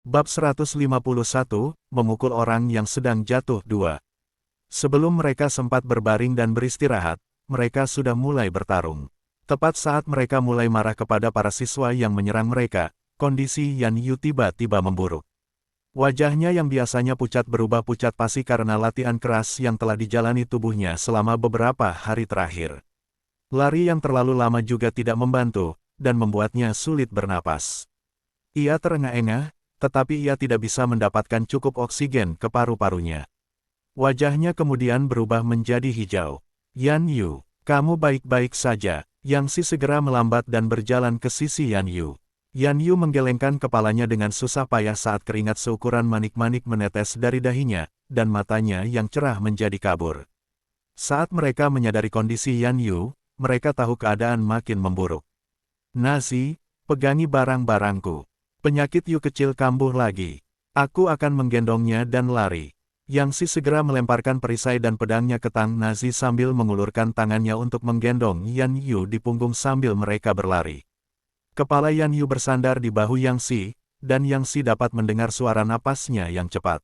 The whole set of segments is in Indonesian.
Bab 151, memukul orang yang sedang jatuh 2. Sebelum mereka sempat berbaring dan beristirahat, mereka sudah mulai bertarung. Tepat saat mereka mulai marah kepada para siswa yang menyerang mereka, kondisi Yan Yu tiba-tiba memburuk. Wajahnya yang biasanya pucat berubah pucat pasi karena latihan keras yang telah dijalani tubuhnya selama beberapa hari terakhir. Lari yang terlalu lama juga tidak membantu, dan membuatnya sulit bernapas. Ia terengah-engah, tetapi ia tidak bisa mendapatkan cukup oksigen ke paru-parunya. Wajahnya kemudian berubah menjadi hijau. Yan Yu, kamu baik-baik saja. Yang Si segera melambat dan berjalan ke sisi Yan Yu. Yan Yu menggelengkan kepalanya dengan susah payah saat keringat seukuran manik-manik menetes dari dahinya, dan matanya yang cerah menjadi kabur. Saat mereka menyadari kondisi Yan Yu, mereka tahu keadaan makin memburuk. Nazi, pegangi barang-barangku. Penyakit Yu kecil kambuh lagi. Aku akan menggendongnya dan lari. Yang Si segera melemparkan perisai dan pedangnya ke Tang Nazi sambil mengulurkan tangannya untuk menggendong Yan Yu di punggung sambil mereka berlari. Kepala Yan Yu bersandar di bahu Yang Si, dan Yang Si dapat mendengar suara napasnya yang cepat.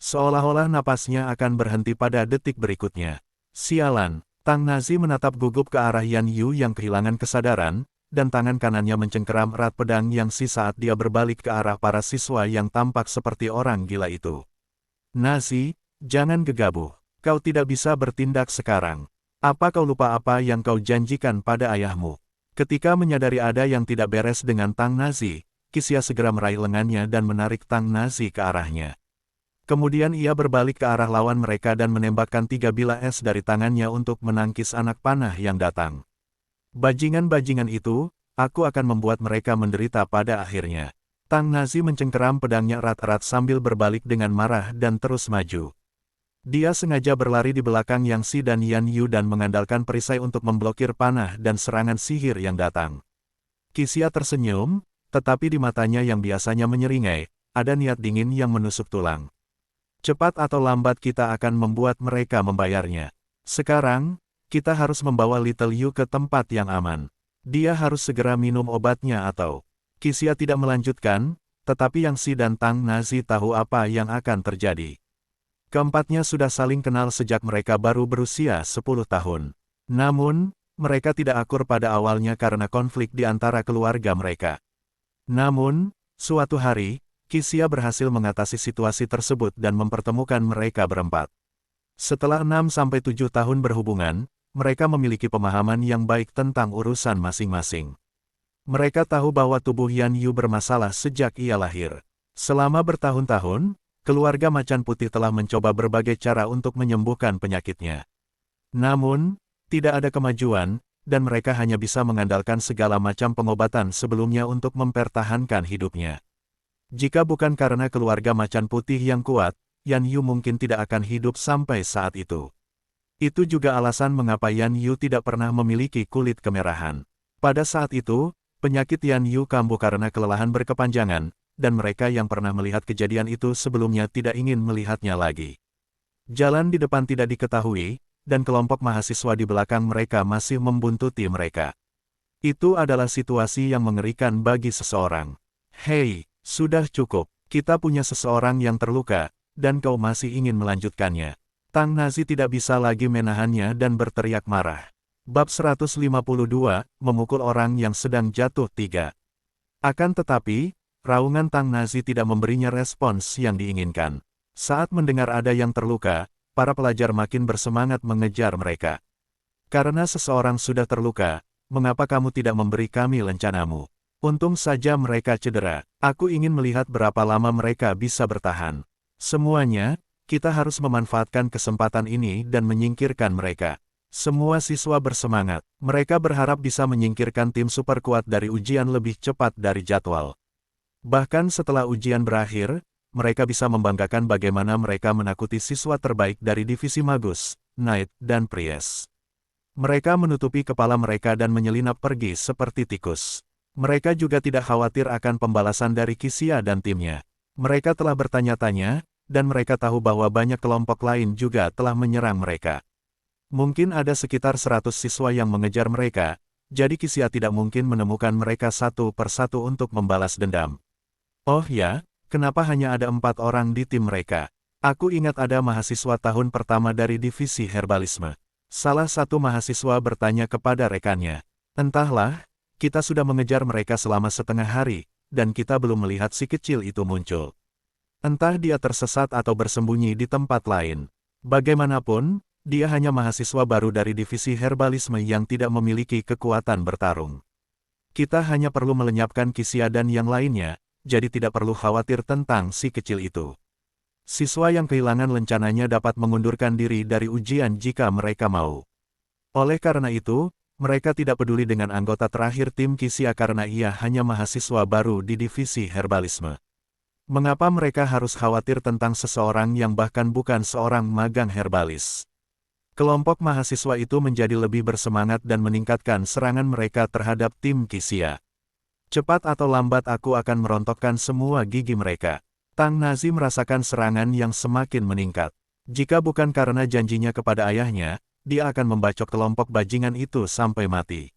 Seolah-olah napasnya akan berhenti pada detik berikutnya. Sialan, Tang Nazi menatap gugup ke arah Yan Yu yang kehilangan kesadaran, dan tangan kanannya mencengkeram erat pedang Yang Si saat dia berbalik ke arah para siswa yang tampak seperti orang gila itu. Nazi, jangan gegabah. Kau tidak bisa bertindak sekarang. Apa kau lupa apa yang kau janjikan pada ayahmu? Ketika menyadari ada yang tidak beres dengan Tang Nazi, Qixia segera meraih lengannya dan menarik Tang Nazi ke arahnya. Kemudian ia berbalik ke arah lawan mereka dan menembakkan 3 bilah es dari tangannya untuk menangkis anak panah yang datang. Bajingan-bajingan itu, aku akan membuat mereka menderita pada akhirnya. Tang Nazi mencengkeram pedangnya erat-erat sambil berbalik dengan marah dan terus maju. Dia sengaja berlari di belakang Yang Si dan Yan Yu dan mengandalkan perisai untuk memblokir panah dan serangan sihir yang datang. Qixia tersenyum, tetapi di matanya yang biasanya menyeringai, ada niat dingin yang menusuk tulang. Cepat atau lambat kita akan membuat mereka membayarnya. Sekarang, kita harus membawa Little Yu ke tempat yang aman. Dia harus segera minum obatnya atau... Qixia tidak melanjutkan, tetapi Yang Si dan Tang Nazi tahu apa yang akan terjadi. Keempatnya sudah saling kenal sejak mereka baru berusia 10 tahun. Namun, mereka tidak akur pada awalnya karena konflik di antara keluarga mereka. Namun, suatu hari, Qixia berhasil mengatasi situasi tersebut dan mempertemukan mereka berempat. Setelah 6-7 tahun berhubungan, mereka memiliki pemahaman yang baik tentang urusan masing-masing. Mereka tahu bahwa tubuh Yan Yu bermasalah sejak ia lahir. Selama bertahun-tahun, keluarga Macan Putih telah mencoba berbagai cara untuk menyembuhkan penyakitnya. Namun, tidak ada kemajuan, dan mereka hanya bisa mengandalkan segala macam pengobatan sebelumnya untuk mempertahankan hidupnya. Jika bukan karena keluarga Macan Putih yang kuat, Yan Yu mungkin tidak akan hidup sampai saat itu. Itu juga alasan mengapa Yan Yu tidak pernah memiliki kulit kemerahan. Pada saat itu, penyakit Yan Yu kambuh karena kelelahan berkepanjangan, dan mereka yang pernah melihat kejadian itu sebelumnya tidak ingin melihatnya lagi. Jalan di depan tidak diketahui, dan kelompok mahasiswa di belakang mereka masih membuntuti mereka. Itu adalah situasi yang mengerikan bagi seseorang. Hei, sudah cukup, kita punya seseorang yang terluka, dan kau masih ingin melanjutkannya. Tang Nazi tidak bisa lagi menahannya dan berteriak marah. Bab 152, memukul orang yang sedang jatuh 3. Akan tetapi, raungan Tang Nazi tidak memberinya respons yang diinginkan. Saat mendengar ada yang terluka, para pelajar makin bersemangat mengejar mereka. Karena seseorang sudah terluka, mengapa kamu tidak memberi kami lencanamu? Untung saja mereka cedera. Aku ingin melihat berapa lama mereka bisa bertahan. Semuanya, kita harus memanfaatkan kesempatan ini dan menyingkirkan mereka. Semua siswa bersemangat. Mereka berharap bisa menyingkirkan tim super kuat dari ujian lebih cepat dari jadwal. Bahkan setelah ujian berakhir, mereka bisa membanggakan bagaimana mereka menakuti siswa terbaik dari divisi Magus, Knight, dan Priest. Mereka menutupi kepala mereka dan menyelinap pergi seperti tikus. Mereka juga tidak khawatir akan pembalasan dari Qixia dan timnya. Mereka telah bertanya-tanya, dan mereka tahu bahwa banyak kelompok lain juga telah menyerang mereka. Mungkin ada sekitar 100 siswa yang mengejar mereka, jadi Qixia tidak mungkin menemukan mereka satu persatu untuk membalas dendam. Oh ya, Kenapa hanya ada 4 orang di tim mereka? Aku ingat ada mahasiswa tahun pertama dari divisi herbalisme. Salah satu mahasiswa bertanya kepada rekannya. Entahlah, kita sudah mengejar mereka selama setengah hari, dan kita belum melihat si kecil itu muncul. Entah dia tersesat atau bersembunyi di tempat lain. Bagaimanapun, dia hanya mahasiswa baru dari divisi herbalisme yang tidak memiliki kekuatan bertarung. Kita hanya perlu melenyapkan Kisia dan yang lainnya, jadi tidak perlu khawatir tentang si kecil itu. Siswa yang kehilangan lencananya dapat mengundurkan diri dari ujian jika mereka mau. Oleh karena itu, mereka tidak peduli dengan anggota terakhir tim Kisia karena ia hanya mahasiswa baru di divisi herbalisme. Mengapa mereka harus khawatir tentang seseorang yang bahkan bukan seorang magang herbalis? Kelompok mahasiswa itu menjadi lebih bersemangat dan meningkatkan serangan mereka terhadap tim Kisia. Cepat atau lambat aku akan merontokkan semua gigi mereka. Tang Nazi merasakan serangan yang semakin meningkat. Jika bukan karena janjinya kepada ayahnya, dia akan membacok kelompok bajingan itu sampai mati.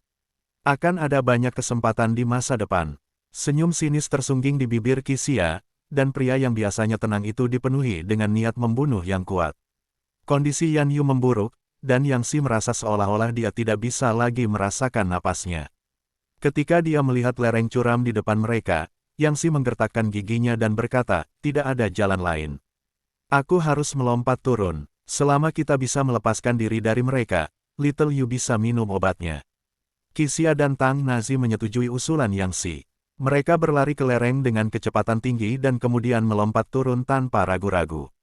Akan ada banyak kesempatan di masa depan. Senyum sinis tersungging di bibir Kisia, dan pria yang biasanya tenang itu dipenuhi dengan niat membunuh yang kuat. Kondisi Yan Yu memburuk, dan Yang Si merasa seolah-olah dia tidak bisa lagi merasakan napasnya. Ketika dia melihat lereng curam di depan mereka, Yang Si menggertakkan giginya dan berkata, tidak ada jalan lain. Aku harus melompat turun. Selama kita bisa melepaskan diri dari mereka, Little Yu bisa minum obatnya. Kisia dan Tang Nazi menyetujui usulan Yang Si. Mereka berlari ke lereng dengan kecepatan tinggi dan kemudian melompat turun tanpa ragu-ragu.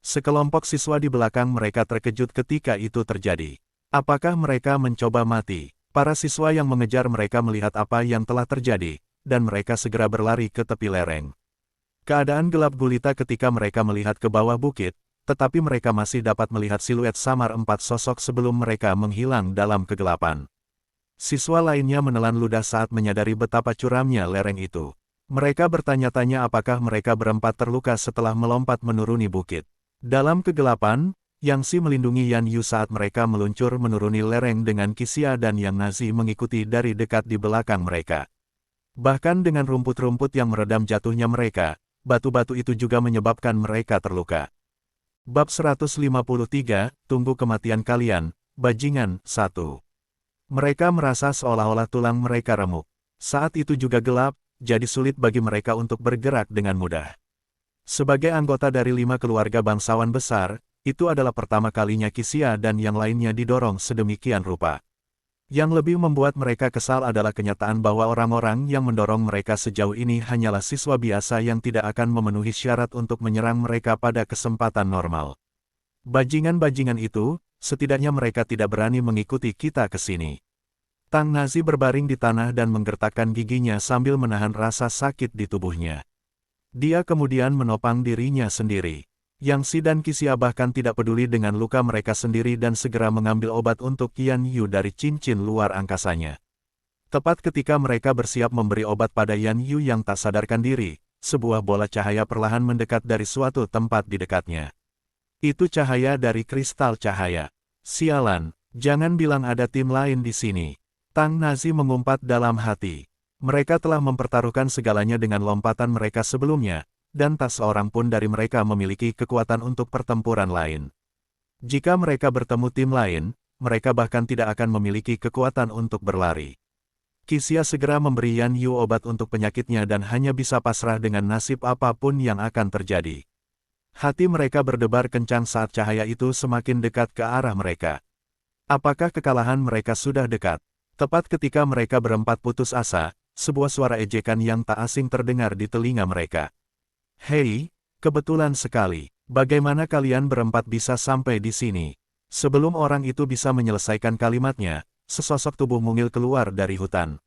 Sekelompok siswa di belakang mereka terkejut ketika itu terjadi. Apakah mereka mencoba mati? Para siswa yang mengejar mereka melihat apa yang telah terjadi, dan mereka segera berlari ke tepi lereng. Keadaan gelap gulita ketika mereka melihat ke bawah bukit, tetapi mereka masih dapat melihat siluet samar 4 sosok sebelum mereka menghilang dalam kegelapan. Siswa lainnya menelan ludah saat menyadari betapa curamnya lereng itu. Mereka bertanya-tanya apakah mereka berempat terluka setelah melompat menuruni bukit. Dalam kegelapan, Yang Si melindungi Yan Yu saat mereka meluncur menuruni lereng dengan Kisia dan Yang Nazi mengikuti dari dekat di belakang mereka. Bahkan dengan rumput-rumput yang meredam jatuhnya mereka, batu-batu itu juga menyebabkan mereka terluka. Bab 153, Tunggu Kematian Kalian, Bajingan, 1. Mereka merasa seolah-olah tulang mereka remuk. Saat itu juga gelap, jadi sulit bagi mereka untuk bergerak dengan mudah. Sebagai anggota dari 5 keluarga bangsawan besar, itu adalah pertama kalinya Kisia dan yang lainnya didorong sedemikian rupa. Yang lebih membuat mereka kesal adalah kenyataan bahwa orang-orang yang mendorong mereka sejauh ini hanyalah siswa biasa yang tidak akan memenuhi syarat untuk menyerang mereka pada kesempatan normal. Bajingan-bajingan itu, setidaknya mereka tidak berani mengikuti kita ke sini. Tang Nazi berbaring di tanah dan menggertakkan giginya sambil menahan rasa sakit di tubuhnya. Dia kemudian menopang dirinya sendiri. Yang Si dan Kisia bahkan tidak peduli dengan luka mereka sendiri dan segera mengambil obat untuk Yan Yu dari cincin luar angkasanya. Tepat ketika mereka bersiap memberi obat pada Yan Yu yang tak sadarkan diri, sebuah bola cahaya perlahan mendekat dari suatu tempat di dekatnya. Itu cahaya dari kristal cahaya. Sialan, jangan bilang ada tim lain di sini. Tang Nazi mengumpat dalam hati. Mereka telah mempertaruhkan segalanya dengan lompatan mereka sebelumnya, dan tak seorang pun dari mereka memiliki kekuatan untuk pertempuran lain. Jika mereka bertemu tim lain, mereka bahkan tidak akan memiliki kekuatan untuk berlari. Kisia segera memberi Yan Yu obat untuk penyakitnya dan hanya bisa pasrah dengan nasib apapun yang akan terjadi. Hati mereka berdebar kencang saat cahaya itu semakin dekat ke arah mereka. Apakah kekalahan mereka sudah dekat? Tepat ketika mereka berempat putus asa, sebuah suara ejekan yang tak asing terdengar di telinga mereka. Hei, kebetulan sekali. Bagaimana kalian berempat bisa sampai di sini? Sebelum orang itu bisa menyelesaikan kalimatnya, sesosok tubuh mungil keluar dari hutan.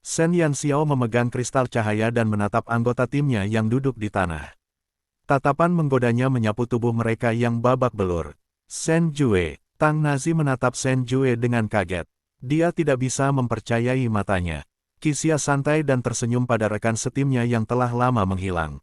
Shen Yanxiao memegang kristal cahaya dan menatap anggota timnya yang duduk di tanah. Tatapan menggodanya menyapu tubuh mereka yang babak belur. Shen Jue. Tang Nazi menatap Shen Jue dengan kaget. Dia tidak bisa mempercayai matanya. Kisia santai dan tersenyum pada rekan setimnya yang telah lama menghilang.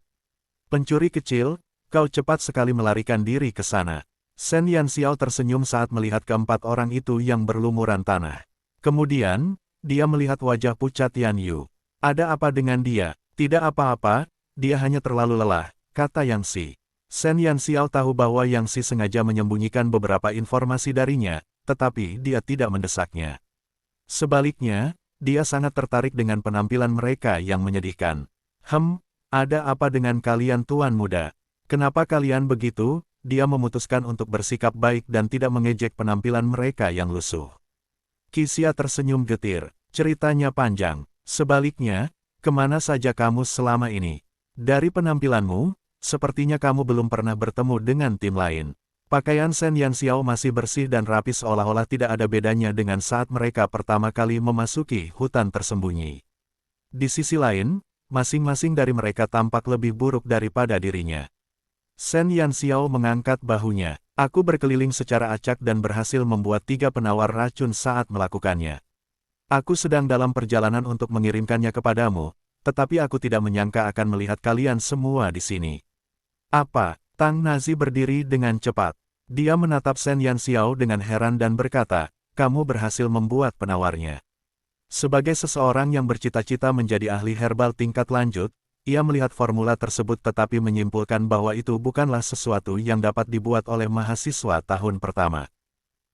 Pencuri kecil, kau cepat sekali melarikan diri ke sana. Shen Yanxiao tersenyum saat melihat keempat orang itu yang berlumuran tanah. Kemudian, dia melihat wajah pucat Yan Yu. Ada apa dengan dia? Tidak apa-apa, dia hanya terlalu lelah, kata Yang Si. Shen Yanxiao tahu bahwa Yang Si sengaja menyembunyikan beberapa informasi darinya, tetapi dia tidak mendesaknya. Sebaliknya, dia sangat tertarik dengan penampilan mereka yang menyedihkan. Ada apa dengan kalian tuan muda? Kenapa kalian begitu? Dia memutuskan untuk bersikap baik dan tidak mengejek penampilan mereka yang lusuh. Qixia tersenyum getir. Ceritanya panjang. Sebaliknya, kemana saja kamu selama ini? Dari penampilanmu, sepertinya kamu belum pernah bertemu dengan tim lain. Pakaian Shen Yanxiao masih bersih dan rapi seolah-olah tidak ada bedanya dengan saat mereka pertama kali memasuki hutan tersembunyi. Di sisi lain, masing-masing dari mereka tampak lebih buruk daripada dirinya. Shen Yanxiao mengangkat bahunya. Aku berkeliling secara acak dan berhasil membuat 3 penawar racun saat melakukannya. Aku sedang dalam perjalanan untuk mengirimkannya kepadamu, tetapi aku tidak menyangka akan melihat kalian semua di sini. Apa? Tang Nazi berdiri dengan cepat. Dia menatap Shen Yanxiao dengan heran dan berkata, kamu berhasil membuat penawarnya. Sebagai seseorang yang bercita-cita menjadi ahli herbal tingkat lanjut, ia melihat formula tersebut tetapi menyimpulkan bahwa itu bukanlah sesuatu yang dapat dibuat oleh mahasiswa tahun pertama.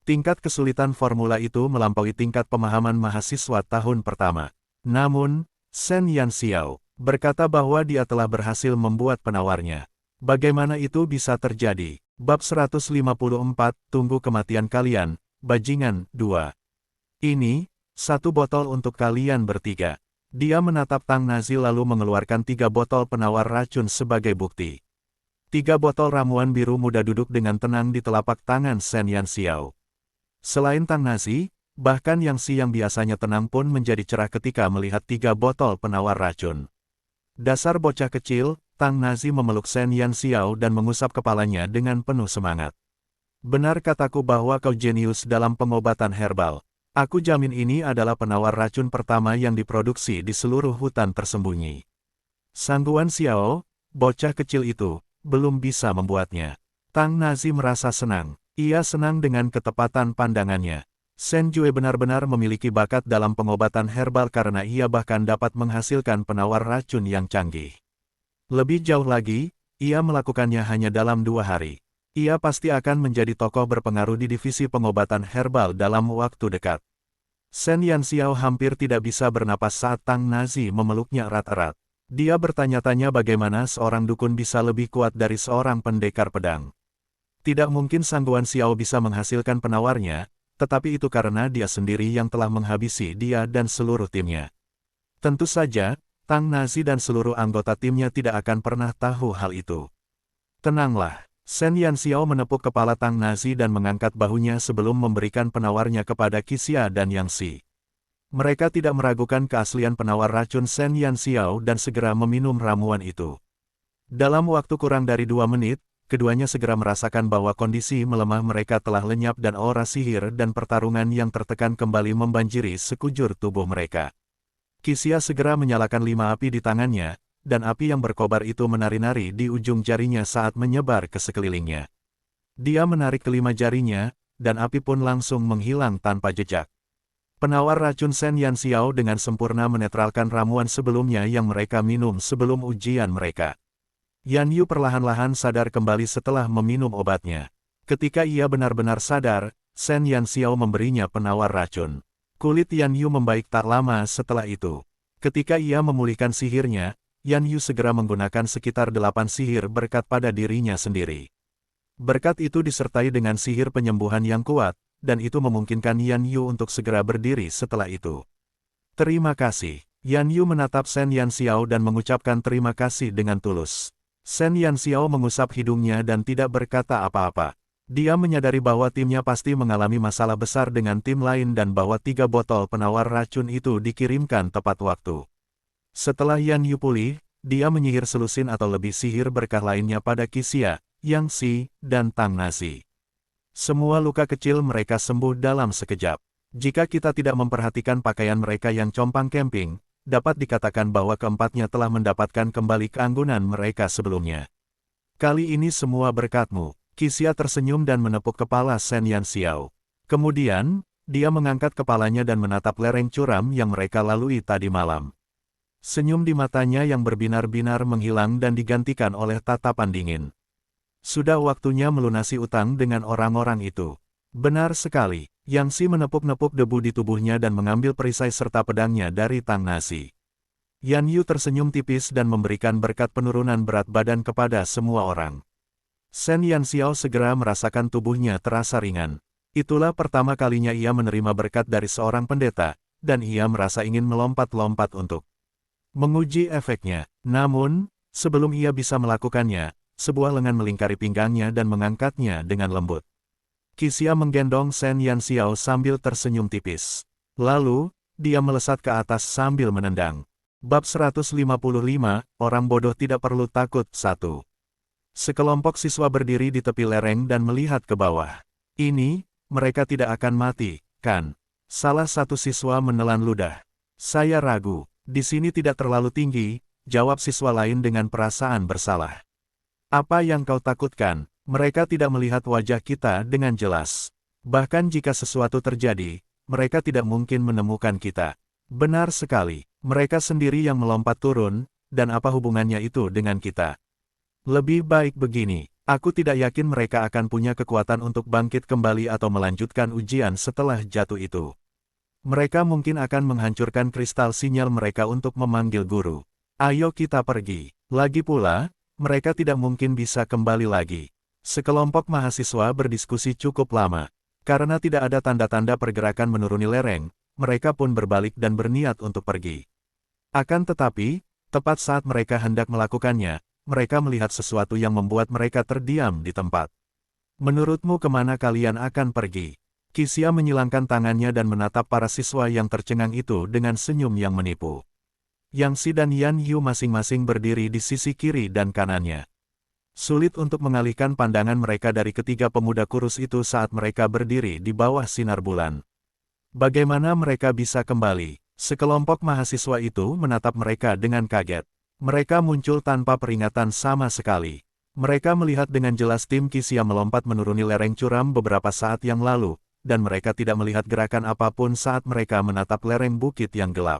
Tingkat kesulitan formula itu melampaui tingkat pemahaman mahasiswa tahun pertama. Namun, Shen Yanxiao berkata bahwa dia telah berhasil membuat penawarnya. Bagaimana itu bisa terjadi? Bab 154, Tunggu Kematian Kalian, Bajingan, 2. Ini, 1 botol untuk kalian bertiga. Dia menatap Tang Nazi lalu mengeluarkan 3 botol penawar racun sebagai bukti. 3 botol ramuan biru muda duduk dengan tenang di telapak tangan Shen Yanxiao. Selain Tang Nazi, bahkan Yang Si yang biasanya tenang pun menjadi cerah ketika melihat 3 botol penawar racun. Dasar bocah kecil, Tang Nazi memeluk Shen Yanxiao dan mengusap kepalanya dengan penuh semangat. Benar kataku bahwa kau jenius dalam pengobatan herbal. Aku jamin ini adalah penawar racun pertama yang diproduksi di seluruh hutan tersembunyi. Sangguan Xiao, bocah kecil itu, belum bisa membuatnya. Tang Nazi merasa senang. Ia senang dengan ketepatan pandangannya. Shen Jue benar-benar memiliki bakat dalam pengobatan herbal karena ia bahkan dapat menghasilkan penawar racun yang canggih. Lebih jauh lagi, ia melakukannya hanya dalam 2 hari. Ia pasti akan menjadi tokoh berpengaruh di divisi pengobatan herbal dalam waktu dekat. Shen Yanxiao hampir tidak bisa bernapas saat Tang Nazi memeluknya erat-erat. Dia bertanya-tanya bagaimana seorang dukun bisa lebih kuat dari seorang pendekar pedang. Tidak mungkin Sangguan Xiao bisa menghasilkan penawarnya, tetapi itu karena dia sendiri yang telah menghabisi dia dan seluruh timnya. Tentu saja, Tang Nazi dan seluruh anggota timnya tidak akan pernah tahu hal itu. Tenanglah. Shen Yanxiao menepuk kepala Tang Nazi dan mengangkat bahunya sebelum memberikan penawarnya kepada Qixia dan Yang Si. Mereka tidak meragukan keaslian penawar racun Shen Yanxiao dan segera meminum ramuan itu. Dalam waktu kurang dari 2 menit, keduanya segera merasakan bahwa kondisi melemah mereka telah lenyap dan aura sihir dan pertarungan yang tertekan kembali membanjiri sekujur tubuh mereka. Qixia segera menyalakan 5 api di tangannya, dan api yang berkobar itu menari-nari di ujung jarinya saat menyebar ke sekelilingnya. Dia menarik kelima jarinya, dan api pun langsung menghilang tanpa jejak. Penawar racun Shen Yanxiao dengan sempurna menetralkan ramuan sebelumnya yang mereka minum sebelum ujian mereka. Yan Yu perlahan-lahan sadar kembali setelah meminum obatnya. Ketika ia benar-benar sadar, Shen Yanxiao memberinya penawar racun. Kulit Yan Yu membaik tak lama setelah itu. Ketika ia memulihkan sihirnya, Yan Yu segera menggunakan sekitar 8 sihir berkat pada dirinya sendiri. Berkat itu disertai dengan sihir penyembuhan yang kuat, dan itu memungkinkan Yan Yu untuk segera berdiri setelah itu. Terima kasih. Yan Yu menatap Shen Yanxiao dan mengucapkan terima kasih dengan tulus. Shen Yanxiao mengusap hidungnya dan tidak berkata apa-apa. Dia menyadari bahwa timnya pasti mengalami masalah besar dengan tim lain dan bahwa 3 botol penawar racun itu dikirimkan tepat waktu. Setelah Yan Yu pulih, dia menyihir selusin atau lebih sihir berkah lainnya pada Qixia, Yang Si, dan Tang Nazi. Semua luka kecil mereka sembuh dalam sekejap. Jika kita tidak memperhatikan pakaian mereka yang compang camping, dapat dikatakan bahwa keempatnya telah mendapatkan kembali keanggunan mereka sebelumnya. Kali ini semua berkatmu. Qixia tersenyum dan menepuk kepala Shen Yanxiao. Kemudian, dia mengangkat kepalanya dan menatap lereng curam yang mereka lalui tadi malam. Senyum di matanya yang berbinar-binar menghilang dan digantikan oleh tatapan dingin. Sudah waktunya melunasi utang dengan orang-orang itu. Benar sekali, Yang Si menepuk-nepuk debu di tubuhnya dan mengambil perisai serta pedangnya dari Tang Nasi. Yan Yu tersenyum tipis dan memberikan berkat penurunan berat badan kepada semua orang. Shen Yanxiao segera merasakan tubuhnya terasa ringan. Itulah pertama kalinya ia menerima berkat dari seorang pendeta, dan ia merasa ingin melompat-lompat untuk menguji efeknya. Namun, sebelum ia bisa melakukannya, sebuah lengan melingkari pinggangnya dan mengangkatnya dengan lembut. Qixia menggendong Shen Yanxiao sambil tersenyum tipis. Lalu, dia melesat ke atas sambil menendang. Bab 155, Orang Bodoh Tidak Perlu Takut 1. Sekelompok siswa berdiri di tepi lereng dan melihat ke bawah. Ini, mereka tidak akan mati, kan? Salah satu siswa menelan ludah. Saya ragu. Di sini tidak terlalu tinggi, jawab siswa lain dengan perasaan bersalah. Apa yang kau takutkan? Mereka tidak melihat wajah kita dengan jelas. Bahkan jika sesuatu terjadi, mereka tidak mungkin menemukan kita. Benar sekali, mereka sendiri yang melompat turun, dan apa hubungannya itu dengan kita? Lebih baik begini, aku tidak yakin mereka akan punya kekuatan untuk bangkit kembali atau melanjutkan ujian setelah jatuh itu. Mereka mungkin akan menghancurkan kristal sinyal mereka untuk memanggil guru. Ayo kita pergi. Lagi pula, mereka tidak mungkin bisa kembali lagi. Sekelompok mahasiswa berdiskusi cukup lama. Karena tidak ada tanda-tanda pergerakan menuruni lereng, mereka pun berbalik dan berniat untuk pergi. Akan tetapi, tepat saat mereka hendak melakukannya, mereka melihat sesuatu yang membuat mereka terdiam di tempat. Menurutmu kemana kalian akan pergi? Qixia menyilangkan tangannya dan menatap para siswa yang tercengang itu dengan senyum yang menipu. Yang Si dan Yan Yu masing-masing berdiri di sisi kiri dan kanannya. Sulit untuk mengalihkan pandangan mereka dari ketiga pemuda kurus itu saat mereka berdiri di bawah sinar bulan. Bagaimana mereka bisa kembali? Sekelompok mahasiswa itu menatap mereka dengan kaget. Mereka muncul tanpa peringatan sama sekali. Mereka melihat dengan jelas tim Qixia melompat menuruni lereng curam beberapa saat yang lalu, dan mereka tidak melihat gerakan apapun saat mereka menatap lereng bukit yang gelap.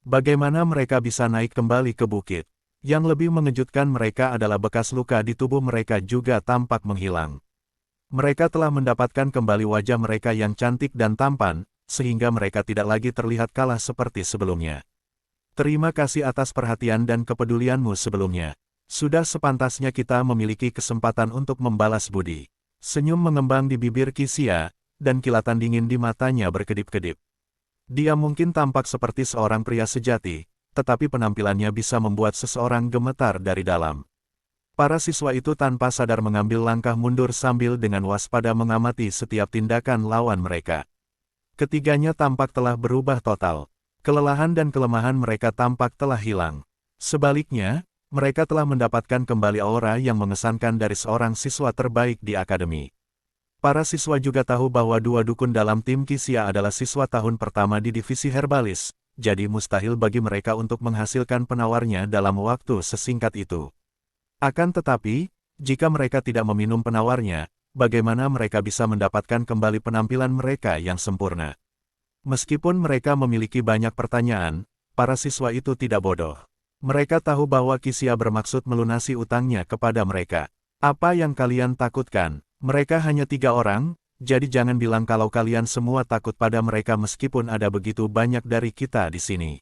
Bagaimana mereka bisa naik kembali ke bukit? Yang lebih mengejutkan mereka adalah bekas luka di tubuh mereka juga tampak menghilang. Mereka telah mendapatkan kembali wajah mereka yang cantik dan tampan, sehingga mereka tidak lagi terlihat kalah seperti sebelumnya. Terima kasih atas perhatian dan kepedulianmu sebelumnya. Sudah sepantasnya kita memiliki kesempatan untuk membalas budi. Senyum mengembang di bibir Qixia, dan kilatan dingin di matanya berkedip-kedip. Dia mungkin tampak seperti seorang pria sejati, tetapi penampilannya bisa membuat seseorang gemetar dari dalam. Para siswa itu tanpa sadar mengambil langkah mundur sambil dengan waspada mengamati setiap tindakan lawan mereka. Ketiganya tampak telah berubah total. Kelelahan dan kelemahan mereka tampak telah hilang. Sebaliknya, mereka telah mendapatkan kembali aura yang mengesankan dari seorang siswa terbaik di akademi. Para siswa juga tahu bahwa dua dukun dalam tim Qixia adalah siswa tahun pertama di divisi herbalis, jadi mustahil bagi mereka untuk menghasilkan penawarnya dalam waktu sesingkat itu. Akan tetapi, jika mereka tidak meminum penawarnya, bagaimana mereka bisa mendapatkan kembali penampilan mereka yang sempurna? Meskipun mereka memiliki banyak pertanyaan, para siswa itu tidak bodoh. Mereka tahu bahwa Qixia bermaksud melunasi utangnya kepada mereka. Apa yang kalian takutkan? Mereka hanya 3 orang, jadi jangan bilang kalau kalian semua takut pada mereka meskipun ada begitu banyak dari kita di sini.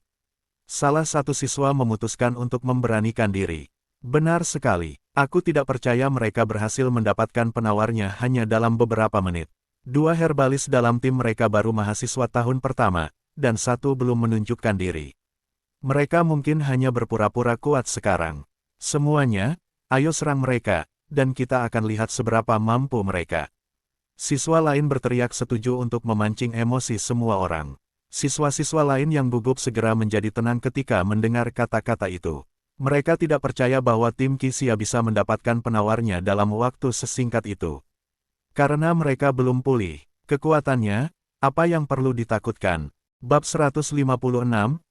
Salah satu siswa memutuskan untuk memberanikan diri. Benar sekali, aku tidak percaya mereka berhasil mendapatkan penawarnya hanya dalam beberapa menit. 2 herbalis dalam tim mereka baru mahasiswa tahun pertama, dan 1 belum menunjukkan diri. Mereka mungkin hanya berpura-pura kuat sekarang. Semuanya, ayo serang mereka, dan kita akan lihat seberapa mampu mereka. Siswa lain berteriak setuju untuk memancing emosi semua orang. Siswa-siswa lain yang gugup segera menjadi tenang ketika mendengar kata-kata itu. Mereka tidak percaya bahwa tim Qixia bisa mendapatkan penawarnya dalam waktu sesingkat itu. Karena mereka belum pulih kekuatannya, apa yang perlu ditakutkan? Bab 156,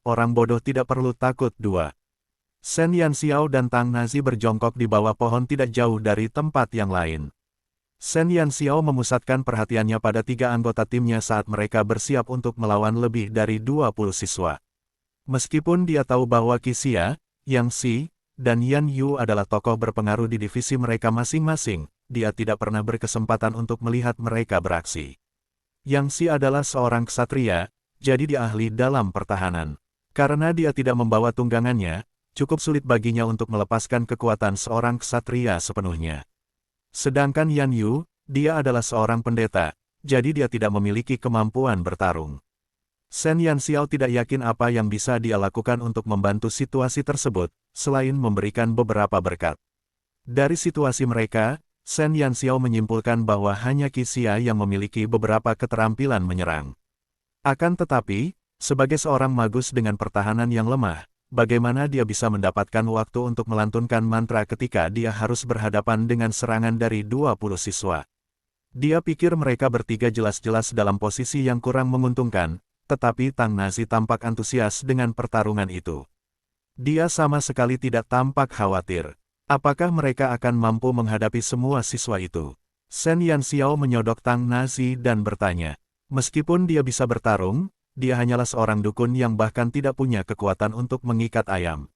Orang Bodoh Tidak Perlu Takut 2. Shen Yanxiao dan Tang Nazi berjongkok di bawah pohon tidak jauh dari tempat yang lain. Shen Yanxiao memusatkan perhatiannya pada 3 anggota timnya saat mereka bersiap untuk melawan lebih dari 20 siswa. Meskipun dia tahu bahwa Qixia, Yang Xi, dan Yan Yu adalah tokoh berpengaruh di divisi mereka masing-masing, dia tidak pernah berkesempatan untuk melihat mereka beraksi. Yang Xi adalah seorang ksatria, jadi dia ahli dalam pertahanan. Karena dia tidak membawa tunggangannya, cukup sulit baginya untuk melepaskan kekuatan seorang ksatria sepenuhnya. Sedangkan Yan Yu, dia adalah seorang pendeta, jadi dia tidak memiliki kemampuan bertarung. Shen Yanxiao tidak yakin apa yang bisa dia lakukan untuk membantu situasi tersebut, selain memberikan beberapa berkat. Dari situasi mereka, Shen Yanxiao menyimpulkan bahwa hanya Qixia yang memiliki beberapa keterampilan menyerang. Akan tetapi, sebagai seorang magus dengan pertahanan yang lemah, bagaimana dia bisa mendapatkan waktu untuk melantunkan mantra ketika dia harus berhadapan dengan serangan dari 20 siswa? Dia pikir mereka bertiga jelas-jelas dalam posisi yang kurang menguntungkan, tetapi Tang Nazi tampak antusias dengan pertarungan itu. Dia sama sekali tidak tampak khawatir. Apakah mereka akan mampu menghadapi semua siswa itu? Shen Yanxiao menyodok Tang Nazi dan bertanya. Meskipun dia bisa bertarung, dia hanyalah seorang dukun yang bahkan tidak punya kekuatan untuk mengikat ayam.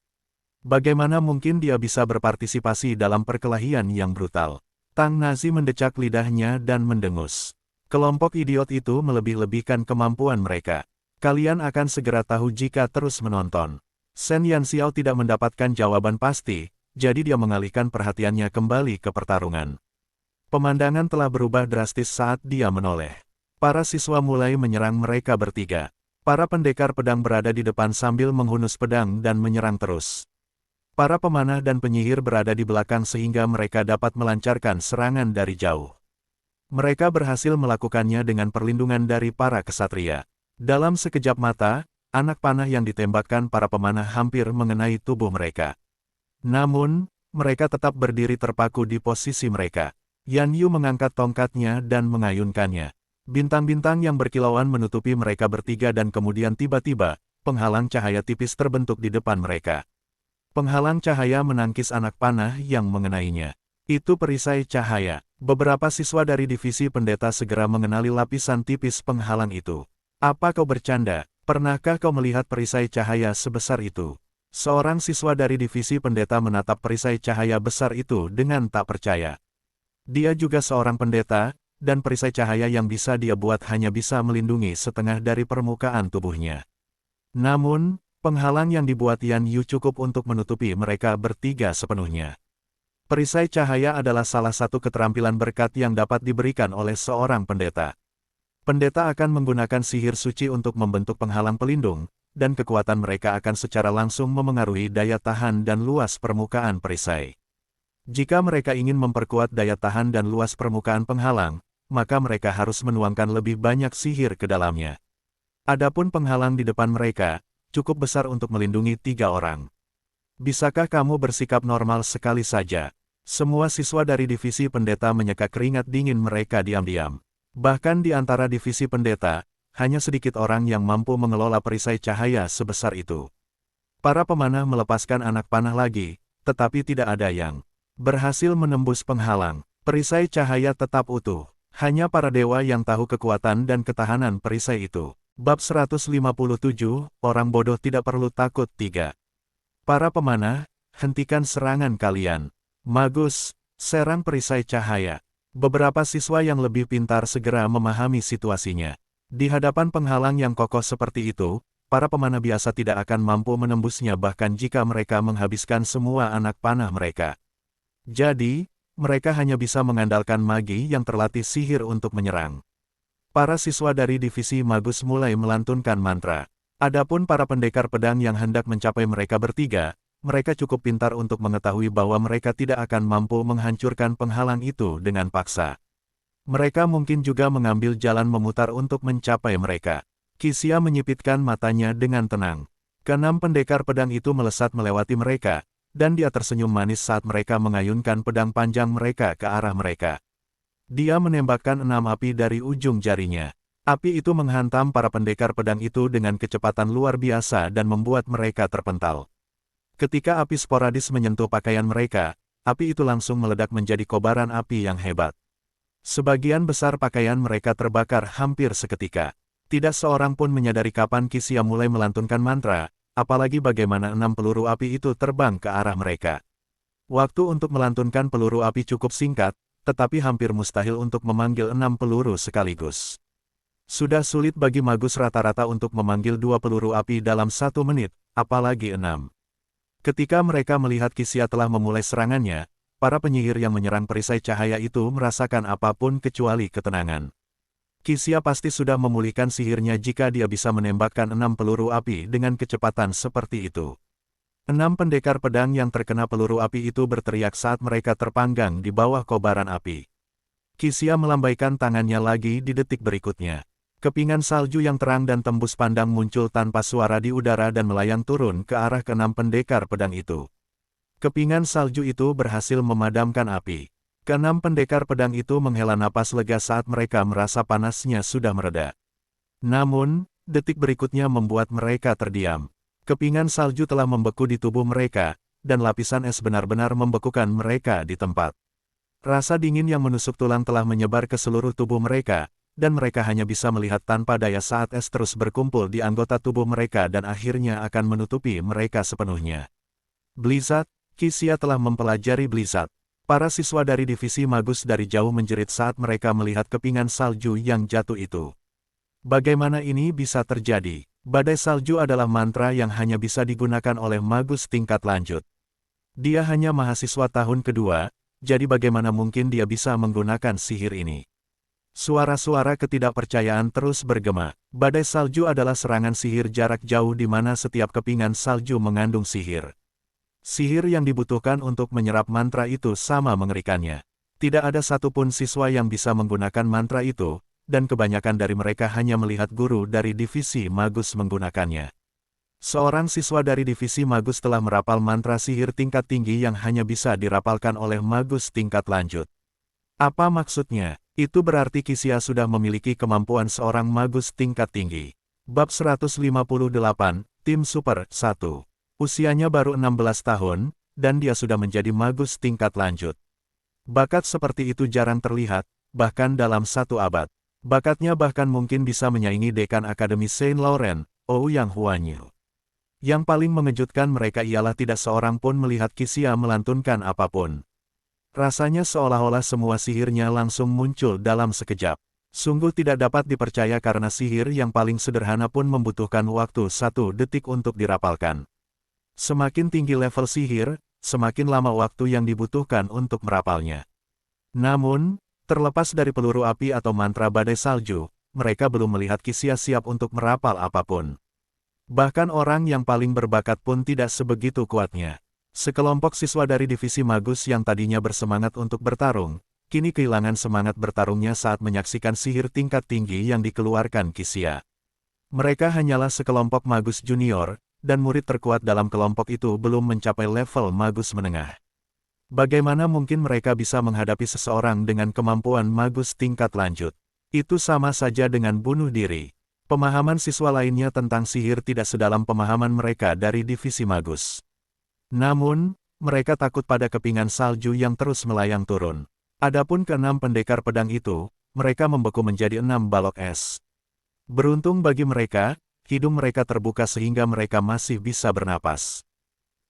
Bagaimana mungkin dia bisa berpartisipasi dalam perkelahian yang brutal? Tang Nazi mendecak lidahnya dan mendengus. Kelompok idiot itu melebih-lebihkan kemampuan mereka. Kalian akan segera tahu jika terus menonton. Shen Yanxiao tidak mendapatkan jawaban pasti, jadi dia mengalihkan perhatiannya kembali ke pertarungan. Pemandangan telah berubah drastis saat dia menoleh. Para siswa mulai menyerang mereka bertiga. Para pendekar pedang berada di depan sambil menghunus pedang dan menyerang terus. Para pemanah dan penyihir berada di belakang sehingga mereka dapat melancarkan serangan dari jauh. Mereka berhasil melakukannya dengan perlindungan dari para ksatria. Dalam sekejap mata, anak panah yang ditembakkan para pemanah hampir mengenai tubuh mereka. Namun, mereka tetap berdiri terpaku di posisi mereka. Yan Yu mengangkat tongkatnya dan mengayunkannya. Bintang-bintang yang berkilauan menutupi mereka bertiga dan kemudian tiba-tiba, penghalang cahaya tipis terbentuk di depan mereka. Penghalang cahaya menangkis anak panah yang mengenainya. Itu perisai cahaya. Beberapa siswa dari divisi pendeta segera mengenali lapisan tipis penghalang itu. Apa kau bercanda? Pernahkah kau melihat perisai cahaya sebesar itu? Seorang siswa dari divisi pendeta menatap perisai cahaya besar itu dengan tak percaya. Dia juga seorang pendeta, dan perisai cahaya yang bisa dia buat hanya bisa melindungi setengah dari permukaan tubuhnya. Namun, penghalang yang dibuat Yan Yu cukup untuk menutupi mereka bertiga sepenuhnya. Perisai cahaya adalah salah satu keterampilan berkat yang dapat diberikan oleh seorang pendeta. Pendeta akan menggunakan sihir suci untuk membentuk penghalang pelindung, dan kekuatan mereka akan secara langsung memengaruhi daya tahan dan luas permukaan perisai. Jika mereka ingin memperkuat daya tahan dan luas permukaan penghalang, maka mereka harus menuangkan lebih banyak sihir ke dalamnya. Adapun penghalang di depan mereka, cukup besar untuk melindungi 3 orang. Bisakah kamu bersikap normal sekali saja? Semua siswa dari divisi pendeta menyeka keringat dingin mereka diam-diam. Bahkan di antara divisi pendeta, hanya sedikit orang yang mampu mengelola perisai cahaya sebesar itu. Para pemanah melepaskan anak panah lagi, tetapi tidak ada yang berhasil menembus penghalang. Perisai cahaya tetap utuh. Hanya para dewa yang tahu kekuatan dan ketahanan perisai itu. Bab 157, orang bodoh tidak perlu takut 3. Para pemanah, hentikan serangan kalian. Magus, serang perisai cahaya. Beberapa siswa yang lebih pintar segera memahami situasinya. Di hadapan penghalang yang kokoh seperti itu, para pemanah biasa tidak akan mampu menembusnya bahkan jika mereka menghabiskan semua anak panah mereka. Jadi, mereka hanya bisa mengandalkan magi yang terlatih sihir untuk menyerang. Para siswa dari divisi magus mulai melantunkan mantra. Adapun para pendekar pedang yang hendak mencapai mereka bertiga, mereka cukup pintar untuk mengetahui bahwa mereka tidak akan mampu menghancurkan penghalang itu dengan paksa. Mereka mungkin juga mengambil jalan memutar untuk mencapai mereka. Qixia menyipitkan matanya dengan tenang. Keenam pendekar pedang itu melesat melewati mereka, dan dia tersenyum manis saat mereka mengayunkan pedang panjang mereka ke arah mereka. Dia menembakkan 6 api dari ujung jarinya. Api itu menghantam para pendekar pedang itu dengan kecepatan luar biasa dan membuat mereka terpental. Ketika api sporadis menyentuh pakaian mereka, api itu langsung meledak menjadi kobaran api yang hebat. Sebagian besar pakaian mereka terbakar hampir seketika. Tidak seorang pun menyadari kapan Qixia mulai melantunkan mantra, apalagi bagaimana 6 peluru api itu terbang ke arah mereka. Waktu untuk melantunkan peluru api cukup singkat, tetapi hampir mustahil untuk memanggil 6 peluru sekaligus. Sudah sulit bagi magus rata-rata untuk memanggil 2 peluru api dalam 1 menit, apalagi 6. Ketika mereka melihat Qixia telah memulai serangannya, para penyihir yang menyerang perisai cahaya itu merasakan apapun kecuali ketenangan. Qixia pasti sudah memulihkan sihirnya jika dia bisa menembakkan 6 peluru api dengan kecepatan seperti itu. 6 pendekar pedang yang terkena peluru api itu berteriak saat mereka terpanggang di bawah kobaran api. Qixia melambaikan tangannya lagi di detik berikutnya. Kepingan salju yang terang dan tembus pandang muncul tanpa suara di udara dan melayang turun ke arah ke-6 pendekar pedang itu. Kepingan salju itu berhasil memadamkan api. Ke-6 pendekar pedang itu menghela napas lega saat mereka merasa panasnya sudah mereda. Namun, detik berikutnya membuat mereka terdiam. Kepingan salju telah membeku di tubuh mereka, dan lapisan es benar-benar membekukan mereka di tempat. Rasa dingin yang menusuk tulang telah menyebar ke seluruh tubuh mereka, dan mereka hanya bisa melihat tanpa daya saat es terus berkumpul di anggota tubuh mereka dan akhirnya akan menutupi mereka sepenuhnya. Blizzard, Qixia telah mempelajari Blizzard. Para siswa dari divisi magus dari jauh menjerit saat mereka melihat kepingan salju yang jatuh itu. Bagaimana ini bisa terjadi? Badai salju adalah mantra yang hanya bisa digunakan oleh magus tingkat lanjut. Dia hanya mahasiswa tahun kedua, jadi bagaimana mungkin dia bisa menggunakan sihir ini? Suara-suara ketidakpercayaan terus bergema. Badai salju adalah serangan sihir jarak jauh di mana setiap kepingan salju mengandung sihir. Sihir yang dibutuhkan untuk menyerap mantra itu sama mengerikannya. Tidak ada satupun siswa yang bisa menggunakan mantra itu, dan kebanyakan dari mereka hanya melihat guru dari divisi magus menggunakannya. Seorang siswa dari divisi magus telah merapal mantra sihir tingkat tinggi yang hanya bisa dirapalkan oleh magus tingkat lanjut. Apa maksudnya? Itu berarti Qixia sudah memiliki kemampuan seorang magus tingkat tinggi. Bab 158, Tim Super 1. Usianya baru 16 tahun, dan dia sudah menjadi magus tingkat lanjut. Bakat seperti itu jarang terlihat, bahkan dalam 1 abad. Bakatnya bahkan mungkin bisa menyaingi dekan Akademi Saint Laurent, Ouyang Huanyu. Yang paling mengejutkan mereka ialah tidak seorang pun melihat Qixia melantunkan apapun. Rasanya seolah-olah semua sihirnya langsung muncul dalam sekejap. Sungguh tidak dapat dipercaya karena sihir yang paling sederhana pun membutuhkan waktu 1 detik untuk dirapalkan. Semakin tinggi level sihir, semakin lama waktu yang dibutuhkan untuk merapalnya. Namun, terlepas dari peluru api atau mantra badai salju, mereka belum melihat Qixia siap untuk merapal apapun. Bahkan orang yang paling berbakat pun tidak sebegitu kuatnya. Sekelompok siswa dari divisi magus yang tadinya bersemangat untuk bertarung, kini kehilangan semangat bertarungnya saat menyaksikan sihir tingkat tinggi yang dikeluarkan Qixia. Mereka hanyalah sekelompok magus junior, dan murid terkuat dalam kelompok itu belum mencapai level magus menengah. Bagaimana mungkin mereka bisa menghadapi seseorang dengan kemampuan magus tingkat lanjut? Itu sama saja dengan bunuh diri. Pemahaman siswa lainnya tentang sihir tidak sedalam pemahaman mereka dari divisi magus. Namun, mereka takut pada kepingan salju yang terus melayang turun. Adapun ke-6 pendekar pedang itu, mereka membeku menjadi 6 balok es. Beruntung bagi mereka, hidung mereka terbuka sehingga mereka masih bisa bernapas.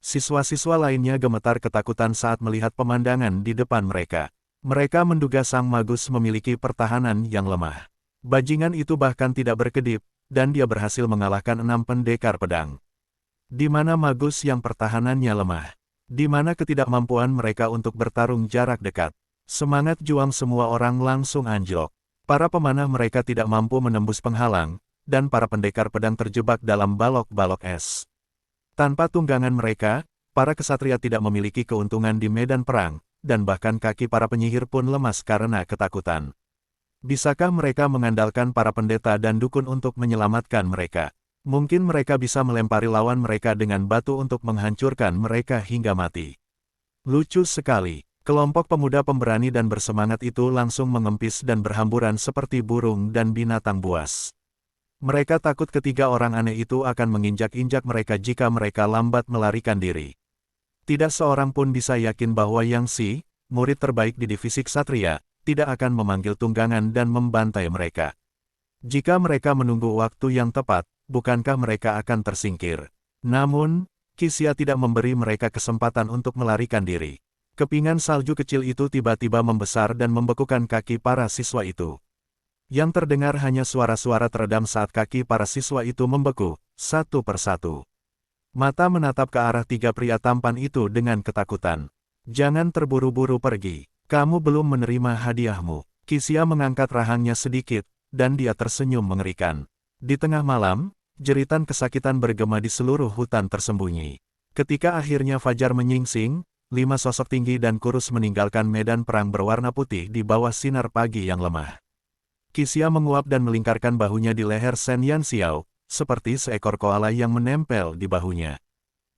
Siswa-siswa lainnya gemetar ketakutan saat melihat pemandangan di depan mereka. Mereka menduga sang magus memiliki pertahanan yang lemah. Bajingan itu bahkan tidak berkedip, dan dia berhasil mengalahkan 6 pendekar pedang. Di mana magus yang pertahanannya lemah? Di mana ketidakmampuan mereka untuk bertarung jarak dekat? Semangat juang semua orang langsung anjlok. Para pemanah mereka tidak mampu menembus penghalang, dan para pendekar pedang terjebak dalam balok-balok es. Tanpa tunggangan mereka, para kesatria tidak memiliki keuntungan di medan perang, dan bahkan kaki para penyihir pun lemas karena ketakutan. Bisakah mereka mengandalkan para pendeta dan dukun untuk menyelamatkan mereka? Mungkin mereka bisa melempari lawan mereka dengan batu untuk menghancurkan mereka hingga mati. Lucu sekali, kelompok pemuda pemberani dan bersemangat itu langsung mengempis dan berhamburan seperti burung dan binatang buas. Mereka takut ketiga orang aneh itu akan menginjak-injak mereka jika mereka lambat melarikan diri. Tidak seorang pun bisa yakin bahwa Yang Si, murid terbaik di divisi ksatria, tidak akan memanggil tunggangan dan membantai mereka. Jika mereka menunggu waktu yang tepat, bukankah mereka akan tersingkir? Namun, Qixia tidak memberi mereka kesempatan untuk melarikan diri. Kepingan salju kecil itu tiba-tiba membesar dan membekukan kaki para siswa itu. Yang terdengar hanya suara-suara teredam saat kaki para siswa itu membeku, satu persatu. Mata menatap ke arah tiga pria tampan itu dengan ketakutan. Jangan terburu-buru pergi. Kamu belum menerima hadiahmu. Qixia mengangkat rahangnya sedikit, dan dia tersenyum mengerikan. Di tengah malam, jeritan kesakitan bergema di seluruh hutan tersembunyi. Ketika akhirnya fajar menyingsing, 5 sosok tinggi dan kurus meninggalkan medan perang berwarna putih di bawah sinar pagi yang lemah. Qixia menguap dan melingkarkan bahunya di leher Shen Yanxiao, seperti seekor koala yang menempel di bahunya.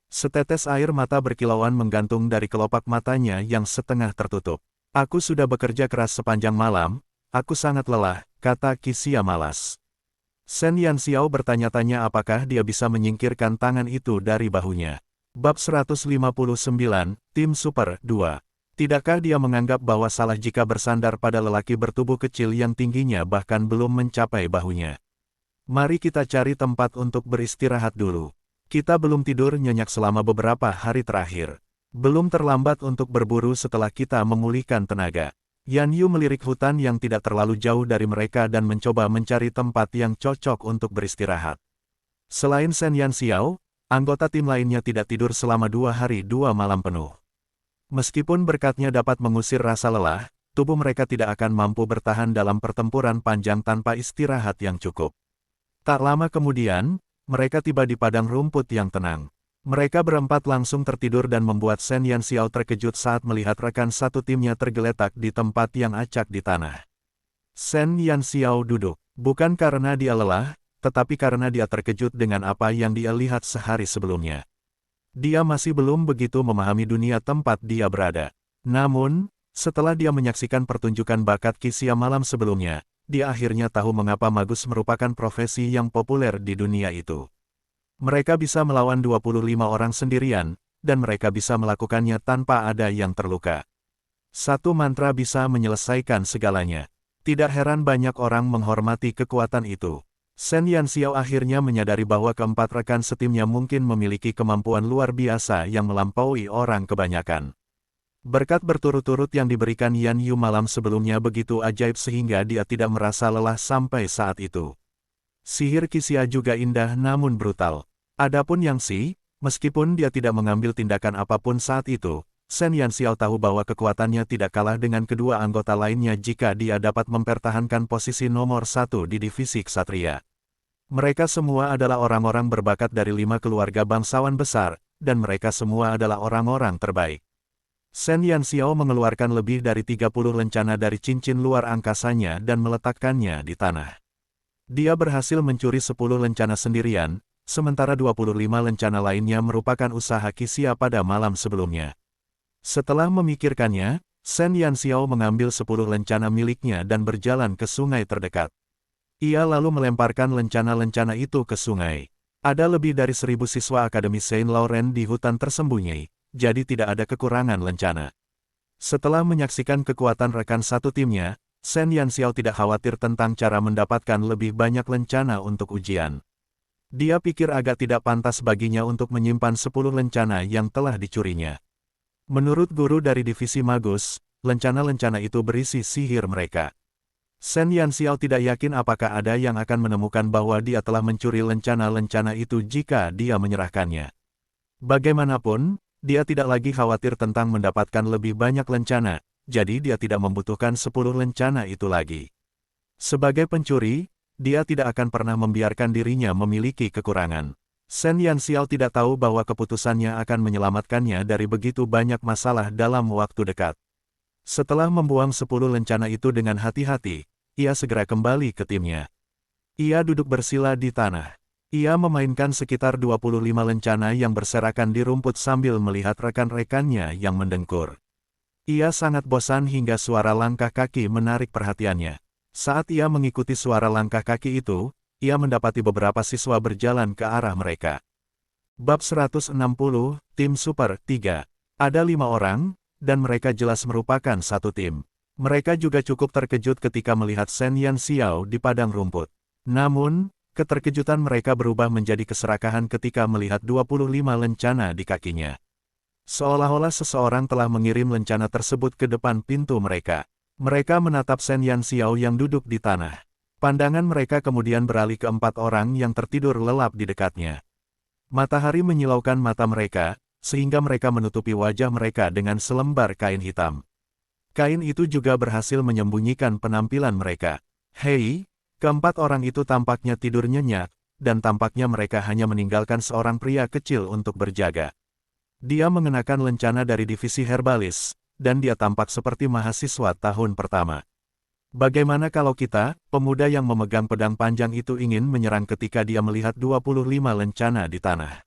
Setetes air mata berkilauan menggantung dari kelopak matanya yang setengah tertutup. Aku sudah bekerja keras sepanjang malam, aku sangat lelah, kata Qixia malas. Shen Yanxiao bertanya-tanya apakah dia bisa menyingkirkan tangan itu dari bahunya. Bab 159, Tim Super 2. Tidakkah dia menganggap bahwa salah jika bersandar pada lelaki bertubuh kecil yang tingginya bahkan belum mencapai bahunya? Mari kita cari tempat untuk beristirahat dulu. Kita belum tidur nyenyak selama beberapa hari terakhir. Belum terlambat untuk berburu setelah kita memulihkan tenaga. Yan Yu melirik hutan yang tidak terlalu jauh dari mereka dan mencoba mencari tempat yang cocok untuk beristirahat. Selain Shen Yanxiao, anggota tim lainnya tidak tidur selama 2 hari 2 malam penuh. Meskipun berkatnya dapat mengusir rasa lelah, tubuh mereka tidak akan mampu bertahan dalam pertempuran panjang tanpa istirahat yang cukup. Tak lama kemudian, mereka tiba di padang rumput yang tenang. Mereka berempat langsung tertidur dan membuat Shen Yanxiao terkejut saat melihat rekan satu timnya tergeletak di tempat yang acak di tanah. Shen Yanxiao duduk, bukan karena dia lelah, tetapi karena dia terkejut dengan apa yang dia lihat sehari sebelumnya. Dia masih belum begitu memahami dunia tempat dia berada. Namun, setelah dia menyaksikan pertunjukan bakat Qixia malam sebelumnya, dia akhirnya tahu mengapa magus merupakan profesi yang populer di dunia itu. Mereka bisa melawan 25 orang sendirian, dan mereka bisa melakukannya tanpa ada yang terluka. Satu mantra bisa menyelesaikan segalanya. Tidak heran banyak orang menghormati kekuatan itu. Shen Yanxiao akhirnya menyadari bahwa keempat rekan setimnya mungkin memiliki kemampuan luar biasa yang melampaui orang kebanyakan. Berkat berturut-turut yang diberikan Yan Yu malam sebelumnya begitu ajaib sehingga dia tidak merasa lelah sampai saat itu. Sihir Qixia juga indah namun brutal. Adapun Yang Xi, meskipun dia tidak mengambil tindakan apapun saat itu, Shen Yanxiao tahu bahwa kekuatannya tidak kalah dengan kedua anggota lainnya jika dia dapat mempertahankan posisi nomor 1 di divisi Ksatria. Mereka semua adalah orang-orang berbakat dari 5 keluarga bangsawan besar, dan mereka semua adalah orang-orang terbaik. Shen Yanxiao mengeluarkan lebih dari 30 lencana dari cincin luar angkasanya dan meletakkannya di tanah. Dia berhasil mencuri 10 lencana sendirian, sementara 25 lencana lainnya merupakan usaha Qixia pada malam sebelumnya. Setelah memikirkannya, Shen Yanxiao mengambil 10 lencana miliknya dan berjalan ke sungai terdekat. Ia lalu melemparkan lencana-lencana itu ke sungai. Ada lebih dari 1000 siswa Akademi Saint Laurent di hutan tersembunyi, jadi tidak ada kekurangan lencana. Setelah menyaksikan kekuatan rekan satu timnya, Shen Yanxiao tidak khawatir tentang cara mendapatkan lebih banyak lencana untuk ujian. Dia pikir agak tidak pantas baginya untuk menyimpan 10 lencana yang telah dicurinya. Menurut guru dari divisi Magus, lencana-lencana itu berisi sihir mereka. Shen Yanxiao tidak yakin apakah ada yang akan menemukan bahwa dia telah mencuri lencana-lencana itu jika dia menyerahkannya. Bagaimanapun, dia tidak lagi khawatir tentang mendapatkan lebih banyak lencana, jadi dia tidak membutuhkan 10 lencana itu lagi. Sebagai pencuri, dia tidak akan pernah membiarkan dirinya memiliki kekurangan. Shen Yanxiao tidak tahu bahwa keputusannya akan menyelamatkannya dari begitu banyak masalah dalam waktu dekat. Setelah membuang 10 lencana itu dengan hati-hati, ia segera kembali ke timnya. Ia duduk bersila di tanah. Ia memainkan sekitar 25 lencana yang berserakan di rumput sambil melihat rekan-rekannya yang mendengkur. Ia sangat bosan hingga suara langkah kaki menarik perhatiannya. Saat ia mengikuti suara langkah kaki itu, ia mendapati beberapa siswa berjalan ke arah mereka. Bab 160, Tim Super 3. Ada 5 orang, dan mereka jelas merupakan satu tim. Mereka juga cukup terkejut ketika melihat Shen Yanxiao di padang rumput. Namun, Keterkejutan mereka berubah menjadi keserakahan ketika melihat 25 lencana di kakinya. Seolah-olah seseorang telah mengirim lencana tersebut ke depan pintu mereka. Mereka menatap Shen Yanxiao yang duduk di tanah. Pandangan mereka kemudian beralih ke 4 orang yang tertidur lelap di dekatnya. Matahari menyilaukan mata mereka, sehingga mereka menutupi wajah mereka dengan selembar kain hitam. Kain itu juga berhasil menyembunyikan penampilan mereka. Hei, keempat orang itu tampaknya tidur nyenyak, dan tampaknya mereka hanya meninggalkan seorang pria kecil untuk berjaga. Dia mengenakan lencana dari divisi herbalis, dan dia tampak seperti mahasiswa tahun pertama. Bagaimana kalau kita, pemuda yang memegang pedang panjang itu ingin menyerang ketika dia melihat 25 lencana di tanah?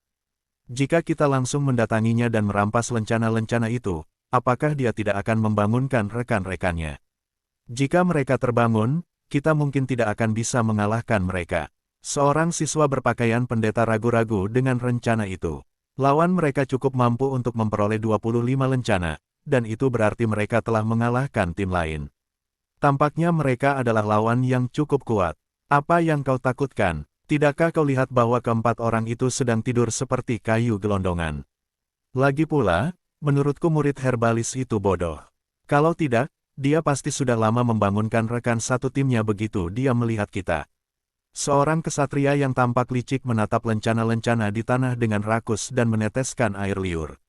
Jika kita langsung mendatanginya dan merampas lencana-lencana itu, apakah dia tidak akan membangunkan rekan-rekannya? Jika mereka terbangun, kita mungkin tidak akan bisa mengalahkan mereka. Seorang siswa berpakaian pendeta ragu-ragu dengan rencana itu. Lawan mereka cukup mampu untuk memperoleh 25 lencana, dan itu berarti mereka telah mengalahkan tim lain. Tampaknya mereka adalah lawan yang cukup kuat. Apa yang kau takutkan? Tidakkah kau lihat bahwa keempat orang itu sedang tidur seperti kayu gelondongan? Lagi pula, menurutku murid herbalis itu bodoh. Kalau tidak, dia pasti sudah lama membangunkan rekan satu timnya begitu dia melihat kita. Seorang kesatria yang tampak licik menatap lencana-lencana di tanah dengan rakus dan meneteskan air liur.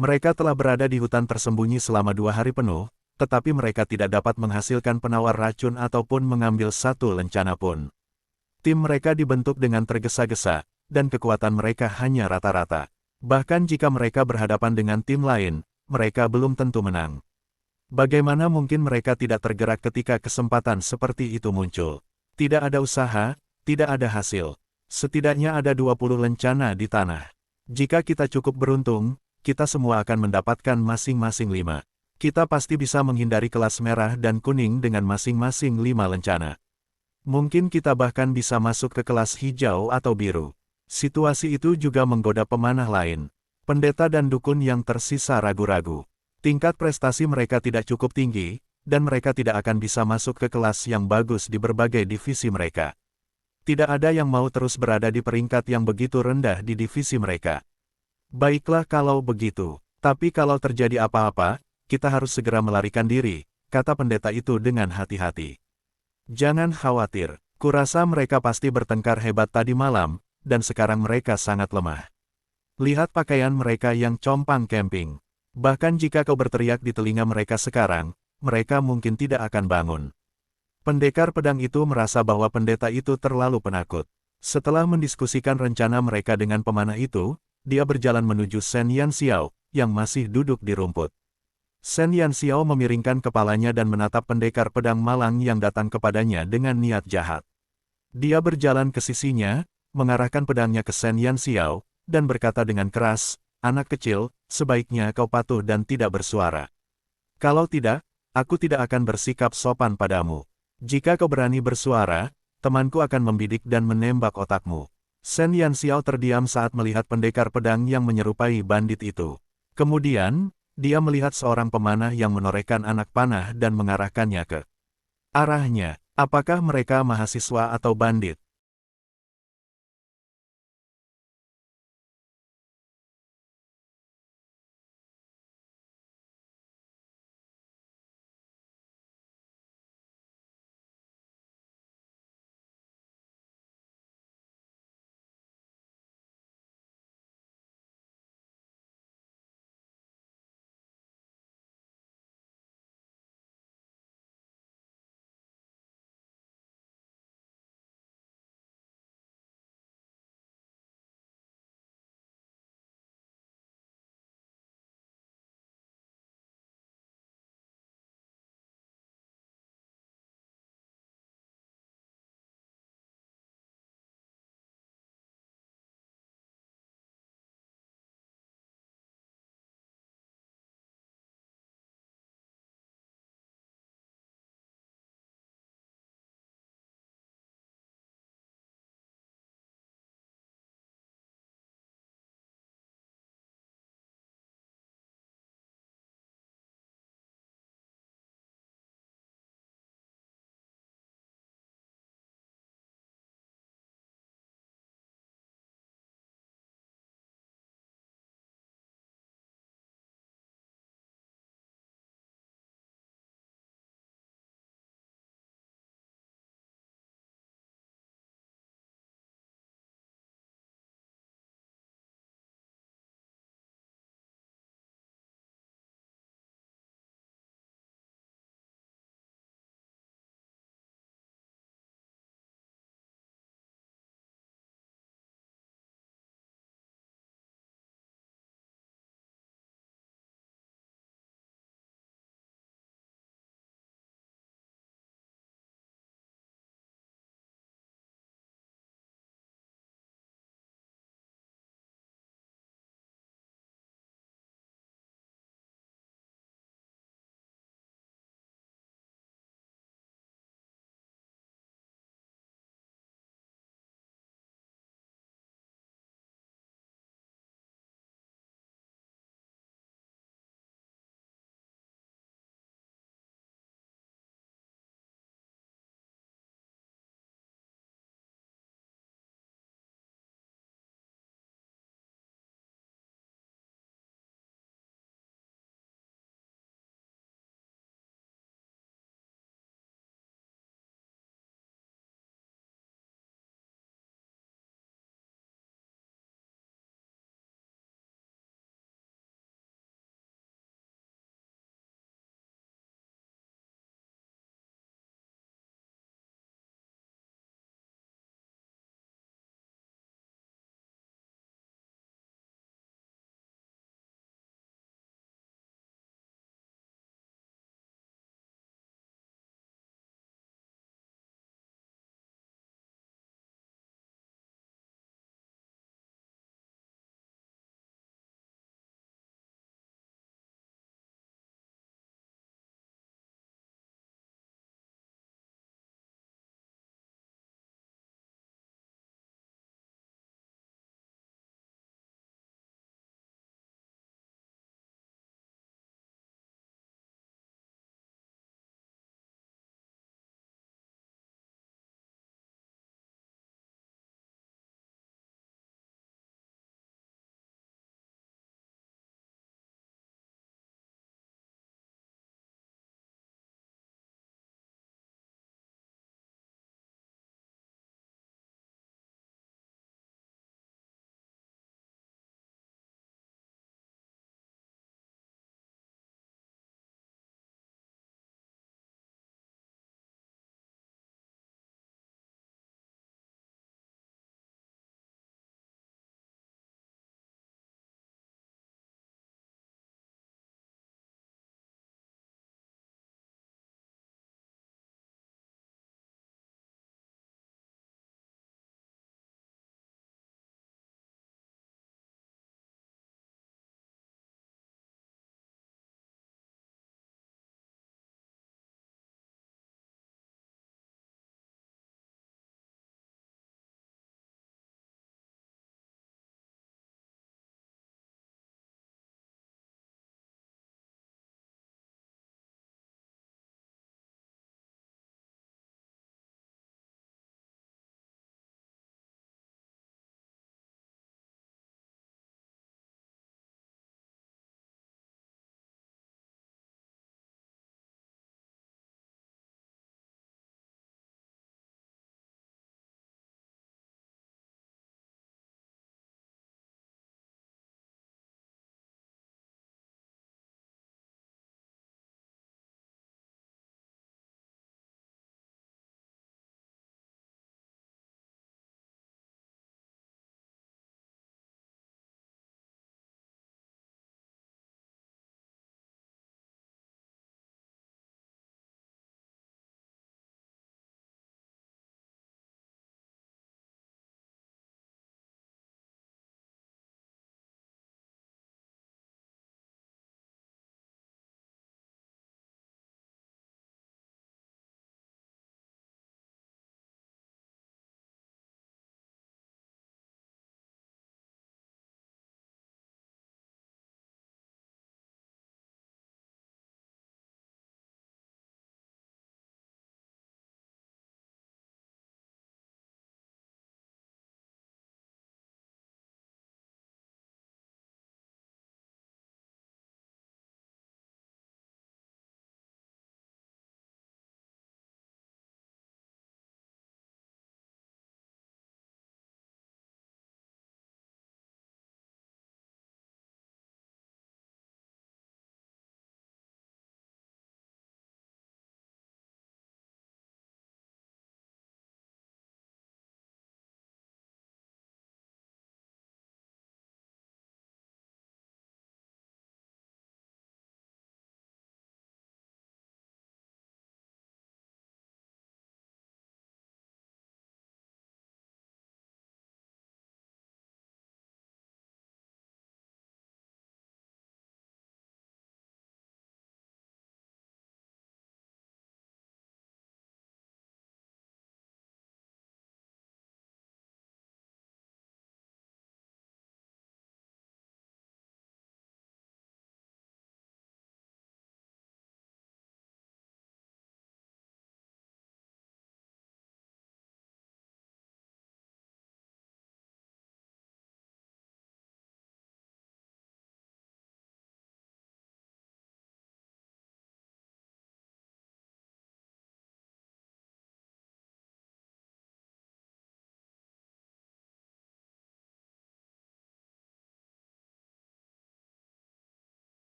Mereka telah berada di hutan tersembunyi selama 2 hari penuh, tetapi mereka tidak dapat menghasilkan penawar racun ataupun mengambil satu lencana pun. Tim mereka dibentuk dengan tergesa-gesa, dan kekuatan mereka hanya rata-rata. Bahkan jika mereka berhadapan dengan tim lain, mereka belum tentu menang. Bagaimana mungkin mereka tidak tergerak ketika kesempatan seperti itu muncul? Tidak ada usaha, tidak ada hasil. Setidaknya ada 20 lencana di tanah. Jika kita cukup beruntung, kita semua akan mendapatkan masing-masing 5. Kita pasti bisa menghindari kelas merah dan kuning dengan masing-masing 5 lencana. Mungkin kita bahkan bisa masuk ke kelas hijau atau biru. Situasi itu juga menggoda pemanah lain. Pendeta dan dukun yang tersisa ragu-ragu. Tingkat prestasi mereka tidak cukup tinggi, dan mereka tidak akan bisa masuk ke kelas yang bagus di berbagai divisi mereka. Tidak ada yang mau terus berada di peringkat yang begitu rendah di divisi mereka. Baiklah kalau begitu, tapi kalau terjadi apa-apa, kita harus segera melarikan diri, kata pendeta itu dengan hati-hati. Jangan khawatir, kurasa mereka pasti bertengkar hebat tadi malam, dan sekarang mereka sangat lemah. Lihat pakaian mereka yang compang camping. Bahkan jika kau berteriak di telinga mereka sekarang, mereka mungkin tidak akan bangun. Pendekar pedang itu merasa bahwa pendeta itu terlalu penakut. Setelah mendiskusikan rencana mereka dengan pemanah itu, dia berjalan menuju Shen Yanxiao, yang masih duduk di rumput. Shen Yanxiao memiringkan kepalanya dan menatap pendekar pedang malang yang datang kepadanya dengan niat jahat. Dia berjalan ke sisinya, mengarahkan pedangnya ke Shen Yanxiao, dan berkata dengan keras, "Anak kecil, sebaiknya kau patuh dan tidak bersuara. Kalau tidak, aku tidak akan bersikap sopan padamu. Jika kau berani bersuara, temanku akan membidik dan menembak otakmu." Shen Yanxiao terdiam saat melihat pendekar pedang yang menyerupai bandit itu. Kemudian, dia melihat seorang pemanah yang menorehkan anak panah dan mengarahkannya ke arahnya. Apakah mereka mahasiswa atau bandit?